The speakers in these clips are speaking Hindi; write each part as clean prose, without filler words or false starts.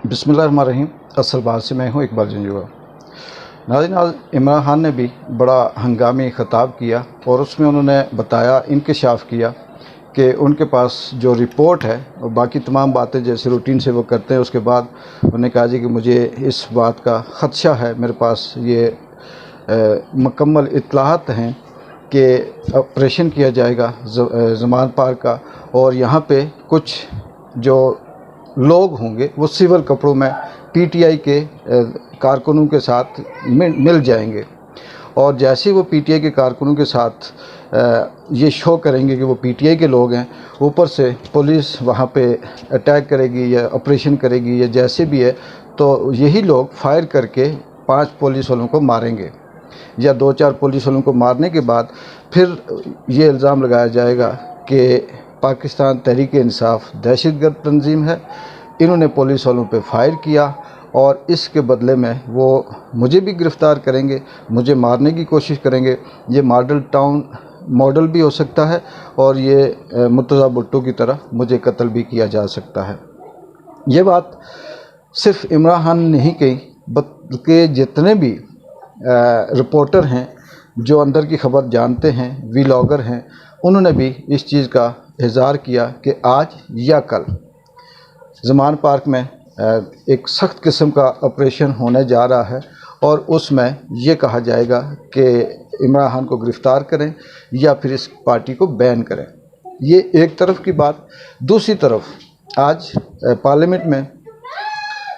बिस्मिल्लाहिर्रहमानिर्रहीम। असलबाद से मैं हूँ इकबाल जंजुआ। नाज़रीन, आज इमरान खान ने भी बड़ा हंगामी ख़िताब किया और उसमें उन्होंने बताया, इंकशाफ किया कि उनके पास जो रिपोर्ट है और बाकी तमाम बातें जैसे रूटीन से वो करते हैं। उसके बाद उन्होंने कहा जी कि मुझे इस बात का ख़दशा है, मेरे पास ये मुकम्मल इत्तलाहत हैं कि ऑपरेशन किया जाएगा ज़मान पार्क का, और यहाँ पे कुछ जो लोग होंगे वो सिविल कपड़ों में पीटीआई के कारकुनों के साथ मिल जाएंगे, और जैसे वो पीटीआई के कारकुनों के साथ ये शो करेंगे कि वो पीटीआई के लोग हैं, ऊपर से पुलिस वहाँ पे अटैक करेगी या ऑपरेशन करेगी या जैसे भी है, तो यही लोग फायर करके 5 पुलिस वालों को मारेंगे या 2-4 पुलिस वालों को मारने के बाद फिर ये इल्ज़ाम लगाया जाएगा कि पाकिस्तान तहरीक-ए-इंसाफ दहशतगर्द तंजीम है, इन्होंने पुलिस वालों पे फायर किया और इसके बदले में वो मुझे भी गिरफ़्तार करेंगे, मुझे मारने की कोशिश करेंगे। ये मॉडल टाउन मॉडल भी हो सकता है और ये मुर्तज़ा भुट्टो की तरह मुझे कत्ल भी किया जा सकता है। ये बात सिर्फ इमरान खान ने नहीं कही, बल्कि जितने भी रिपोर्टर हैं जो अंदर की खबर जानते हैं, व्लॉगर हैं, उन्होंने भी इस चीज़ का इज़हार किया कि आज या कल ज़मान पार्क में एक सख्त किस्म का ऑपरेशन होने जा रहा है और उसमें ये कहा जाएगा कि इमरान खान को गिरफ़्तार करें या फिर इस पार्टी को बैन करें। ये एक तरफ की बात। दूसरी तरफ आज पार्लियामेंट में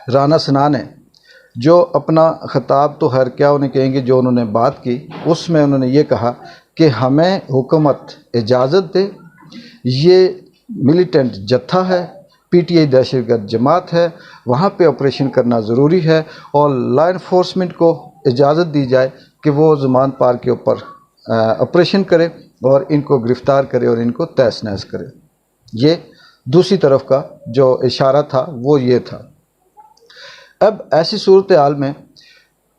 राना सना ने जो अपना ख़िताब, तो हर क्या उन्हें कहेंगे, जो उन्होंने बात की उसमें उन्होंने ये कहा कि हमें हुकूमत इजाज़त दे, ये मिलिटेंट जत्था है, पीटीआई दहशतगर्द जमात है, वहाँ पे ऑपरेशन करना ज़रूरी है और लॉ इन्फोर्समेंट को इजाज़त दी जाए कि वो ज़मान पार्क के ऊपर ऑपरेशन करे और इनको गिरफ़्तार करे और इनको तहस नहस करे। ये दूसरी तरफ का जो इशारा था वो ये था। अब ऐसी सूरत हाल में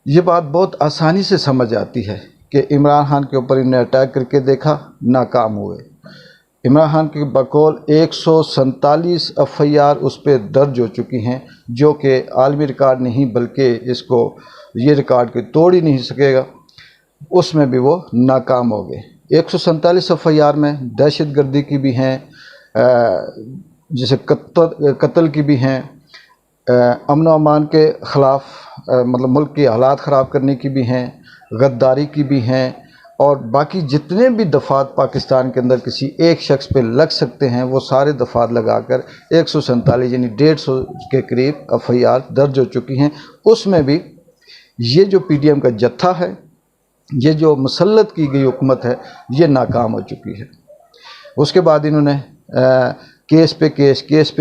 ये बात बहुत आसानी से समझ आती है कि इमरान खान के ऊपर इन्हें अटैक करके देखा, नाकाम हुए। इमरान खान के बकौल 147 एफआईआर उस पर दर्ज हो चुकी हैं, जो कि आलमी रिकॉर्ड नहीं बल्कि इसको ये रिकॉर्ड के तोड़ ही नहीं सकेगा, उसमें भी वो नाकाम हो गए। 147 एफआईआर में दहशतगर्दी की भी हैं, जैसे कत्ल की भी हैं, अमन व अमान के ख़िलाफ़ मतलब मुल्क के हालात ख़राब करने की भी हैं, गद्दारी की भी हैं, और बाकी जितने भी दफ़ात पाकिस्तान के अंदर किसी एक शख्स पे लग सकते हैं वो सारे दफ़ात लगाकर 147 यानी 150 के करीब एफआईआर दर्ज हो चुकी हैं। उसमें भी ये जो पीडीएम का जत्था है, ये जो मुसल्लत की गई हुकूमत है, ये नाकाम हो चुकी है। उसके बाद इन्होंने केस पे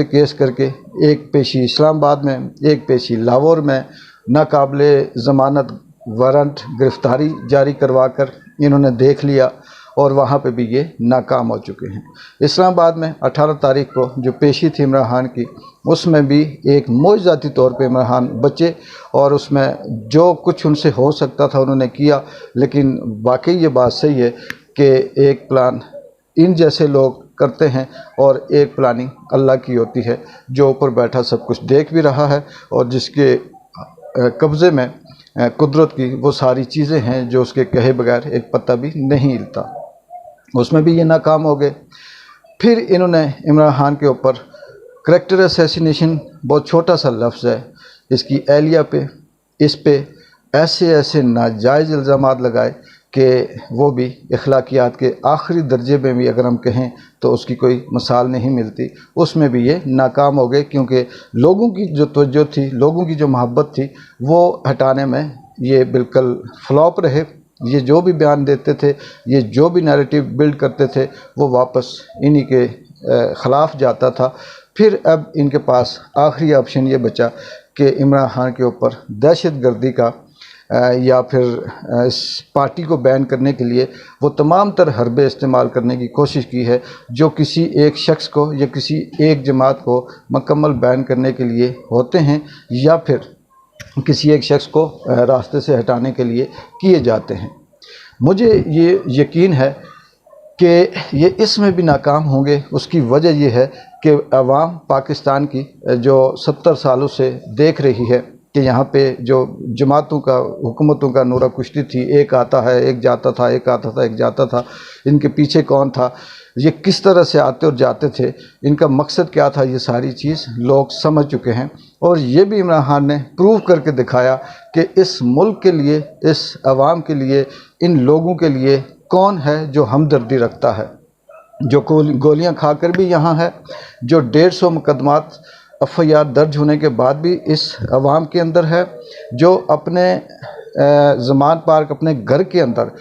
केस करके एक पेशी इस्लामाबाद में, एक पेशी लाहौर में, नाकाबिले ज़मानत वारंट गिरफ़्तारी जारी करवा कर इन्होंने देख लिया और वहाँ पे भी ये नाकाम हो चुके हैं। इस्लामाबाद में 18 तारीख को जो पेशी थी इमरान खान की, उसमें भी एक मोइज़ाती तौर पे इमरान खान बचे और उसमें जो कुछ उनसे हो सकता था उन्होंने किया। लेकिन वाकई ये बात सही है कि एक प्लान इन जैसे लोग करते हैं और एक प्लानिंग अल्लाह की होती है, जो ऊपर बैठा सब कुछ देख भी रहा है और जिसके कब्ज़े में कुदरत की वो सारी चीज़ें हैं जो उसके कहे बगैर एक पत्ता भी नहीं हिलता। उसमें भी ये नाकाम हो गए। फिर इन्होंने इमरान खान के ऊपर करैक्टर असैसिनेशन, बहुत छोटा सा लफ्ज़ है, इसकी एहलिया पे, इस पे ऐसे नाजायज़ इल्ज़ामात लगाए कि वो भी अखलाकियात के आखिरी दर्जे में भी अगर हम कहें तो उसकी कोई मिसाल नहीं मिलती। उसमें भी ये नाकाम हो गए क्योंकि लोगों की जो तवज्जो थी, लोगों की जो मोहब्बत थी, वो हटाने में ये बिल्कुल फ्लॉप रहे। ये जो भी बयान देते थे, ये जो भी नैरेटिव बिल्ड करते थे, वो वापस इन्हीं के ख़िलाफ़ जाता था। फिर अब इनके पास आखिरी ऑप्शन ये बचा कि इमरान खान के ऊपर दहशतगर्दी का या फिर इस पार्टी को बैन करने के लिए वो तमाम तर हरबे इस्तेमाल करने की कोशिश की है, जो किसी एक शख्स को या किसी एक जमात को मुकम्मल बैन करने के लिए होते हैं या फिर किसी एक शख्स को रास्ते से हटाने के लिए किए जाते हैं। मुझे ये यकीन है कि ये इसमें भी नाकाम होंगे। उसकी वजह यह है कि अवाम पाकिस्तान की जो 70 सालों से देख रही है कि यहाँ पे जो जमातों का, हुकूमतों का नूरा कुश्ती थी, एक आता है एक जाता था, एक आता था एक जाता था, इनके पीछे कौन था, ये किस तरह से आते और जाते थे, इनका मकसद क्या था, ये सारी चीज़ लोग समझ चुके हैं। और ये भी इमरान खान ने प्रूव करके दिखाया कि इस मुल्क के लिए, इस अवाम के लिए, इन लोगों के लिए कौन है जो हमदर्दी रखता है, जो गोलियां खाकर भी यहाँ है, जो 150 मुकदमात एफआईआर दर्ज होने के बाद भी इस अवाम के अंदर है, जो अपने ज़मान पार्क अपने घर के अंदर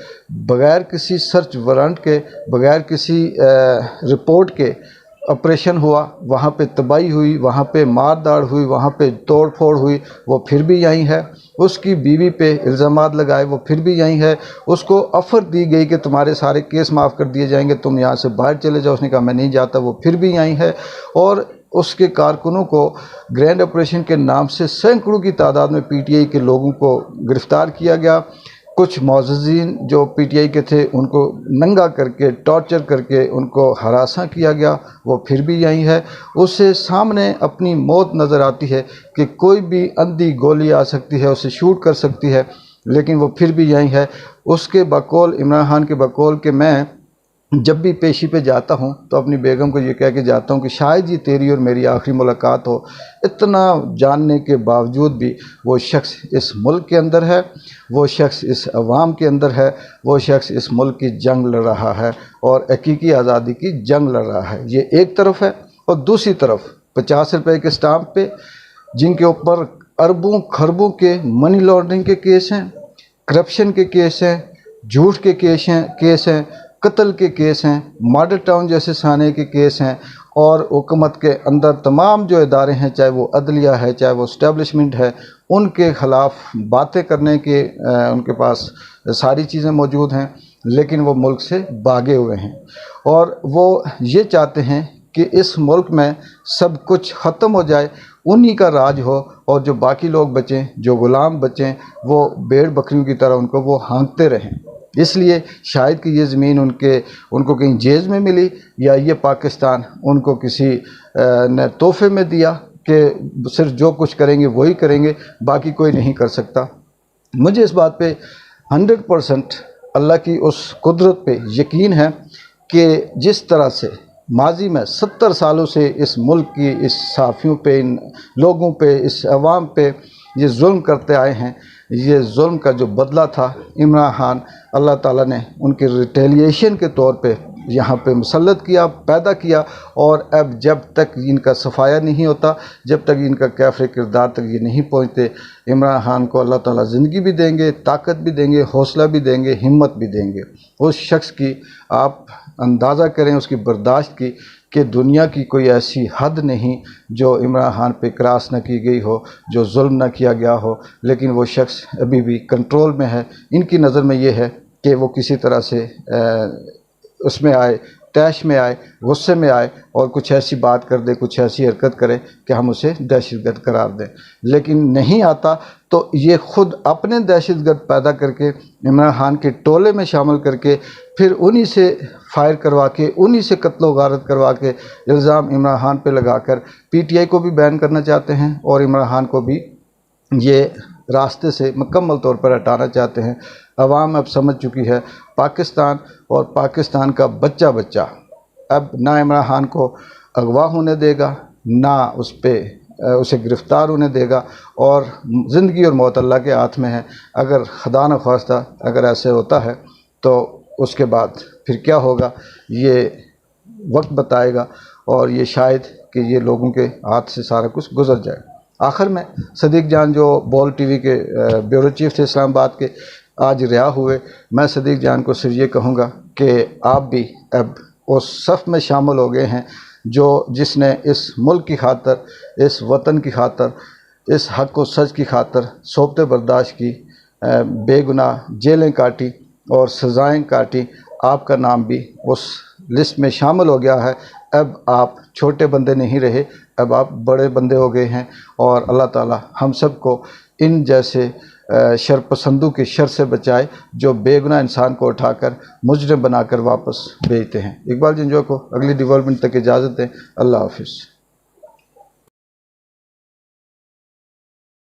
बग़ैर किसी सर्च वारंट के, बग़ैर किसी रिपोर्ट के ऑपरेशन हुआ, वहाँ पे तबाही हुई, वहाँ पे मार दाड़ हुई, वहाँ पे तोड़ फोड़ हुई, वो फिर भी यहीं है। उसकी बीवी पे इल्ज़ामात लगाए, वो फिर भी यहीं है। उसको ऑफ़र दी गई कि तुम्हारे सारे केस माफ़ कर दिए जाएंगे, तुम यहाँ से बाहर चले जाओ, उसने कहा मैं नहीं जाता, वो फिर भी यहीं है। और उसके कारकुनों को ग्रैंड ऑपरेशन के नाम से सैकड़ों की तादाद में पीटीआई के लोगों को गिरफ़्तार किया गया। कुछ मोअज़्ज़िज़ीन जो पीटीआई के थे उनको नंगा करके, टॉर्चर करके उनको हरासा किया गया, वो फिर भी यहीं है। उससे सामने अपनी मौत नज़र आती है कि कोई भी अंधी गोली आ सकती है, उसे शूट कर सकती है, लेकिन वो फिर भी यहीं है। उसके बकौल, इमरान खान के बकौल, कि मैं जब भी पेशी पे जाता हूँ तो अपनी बेगम को ये कह के जाता हूँ कि शायद ये तेरी और मेरी आखिरी मुलाकात हो। इतना जानने के बावजूद भी वो शख्स इस मुल्क के अंदर है, वो शख्स इस अवाम के अंदर है, वो शख्स इस मुल्क की जंग लड़ रहा है और हकीकी आज़ादी की जंग लड़ रहा है। ये एक तरफ है। और दूसरी तरफ 50 रुपए के स्टाम्प पे जिनके ऊपर अरबों खरबों के मनी लॉन्ड्रिंग के केस हैं, करप्शन के केस हैं, झूठ के केस हैं, कत्ल के केस हैं, मॉडल टाउन जैसे थाने के केस हैं, और हुकूमत के अंदर तमाम जो इदारे हैं, चाहे वो अदलिया है, चाहे वो इस्टेब्लिशमेंट है, उनके ख़िलाफ़ बातें करने के उनके पास सारी चीज़ें मौजूद हैं, लेकिन वो मुल्क से भागे हुए हैं। और वो ये चाहते हैं कि इस मुल्क में सब कुछ ख़त्म हो जाए, उन्हीं का राज हो, और जो बाकी लोग बचें, जो ग़ुलाम बचें, वो भेड़ बकरियों की तरह उनको वो हाँकते रहें। इसलिए शायद कि ये ज़मीन उनको कहीं जेज़ में मिली, या ये पाकिस्तान उनको किसी ने तोहफे में दिया कि सिर्फ जो कुछ करेंगे वही करेंगे, बाकी कोई नहीं कर सकता। मुझे इस बात पे 100% अल्लाह की उस कुदरत पे यकीन है कि जिस तरह से माजी में 70 सालों से इस मुल्क की, इस साफ़ियों पे, इन लोगों पे, इस अवाम पे ये जुल्म करते आए हैं, ये जुल्म का जो बदला था इमरान खान, अल्लाह ताला ने उनके रिटेलिएशन के तौर पे यहाँ पे मुसल्लत किया, पैदा किया। और अब जब तक इनका सफाया नहीं होता, जब तक इनका कैफ़े किरदार तक ये नहीं पहुँचते, इमरान खान को अल्लाह ताला ज़िंदगी भी देंगे, ताकत भी देंगे, हौसला भी देंगे, हिम्मत भी देंगे। उस शख्स की आप अंदाज़ा करें, उसकी बर्दाश्त की, कि दुनिया की कोई ऐसी हद नहीं जो इमरान खान पे क्रॉस न की गई हो, जो जुल्म न किया गया हो, लेकिन वो शख्स अभी भी कंट्रोल में है। इनकी नज़र में ये है कि वो किसी तरह से उसमें आए, तैश में आए, गुस्से में आए और कुछ ऐसी बात कर दे, कुछ ऐसी हरकत करे कि हम उसे दहशतगर्द करार दें। लेकिन नहीं आता तो ये ख़ुद अपने दहशतगर्द पैदा करके, इमरान खान के टोले में शामिल करके, फिर उन्हीं से फायर करवा के, उन्हीं से कत्लो गारत करवा के इल्ज़ाम इमरान खान पे लगाकर पीटीआई को भी बैन करना चाहते हैं और इमरान खान को भी ये रास्ते से मुकम्मल तौर पर हटाना चाहते हैं। अवाम अब समझ चुकी है, पाकिस्तान और पाकिस्तान का बच्चा बच्चा अब ना इमरान खान को अगवा होने देगा, ना उसे गिरफ़्तार होने देगा, और ज़िंदगी और मौत अल्लाह के हाथ में है। अगर खुदा न ख्वास्ता अगर ऐसे होता है तो उसके बाद फिर क्या होगा ये वक्त बताएगा, और ये शायद कि ये लोगों के हाथ से सारा कुछ गुजर जाए। आखिर में सदीक जान जो बॉल टीवी के ब्यूरो चीफ थे इस्लामाबाद के, आज रिहा हुए। मैं सदीक जान को सिर्फ ये कहूँगा कि आप भी अब उस सफ़ में शामिल हो गए हैं जिसने इस मुल्क की खातर, इस वतन की खातर, इस हक़ व सच की खातर सोबते बर्दाश्त की, बेगुनाह जेलें काटी और सज़ाएँ काटी। आपका नाम भी उस लिस्ट में शामिल हो गया है। अब आप छोटे बंदे नहीं रहे, अब आप बड़े बंदे हो गए हैं और अल्लाह ताला हम सब को इन जैसे शरपसंदों की शर से बचाए जो बेगुनाह इंसान को उठाकर मुजरिम बनाकर वापस भेजते हैं। इकबाल जंजुआ को अगली डेवलपमेंट तक इजाज़त दें। अल्लाह हाफिज़।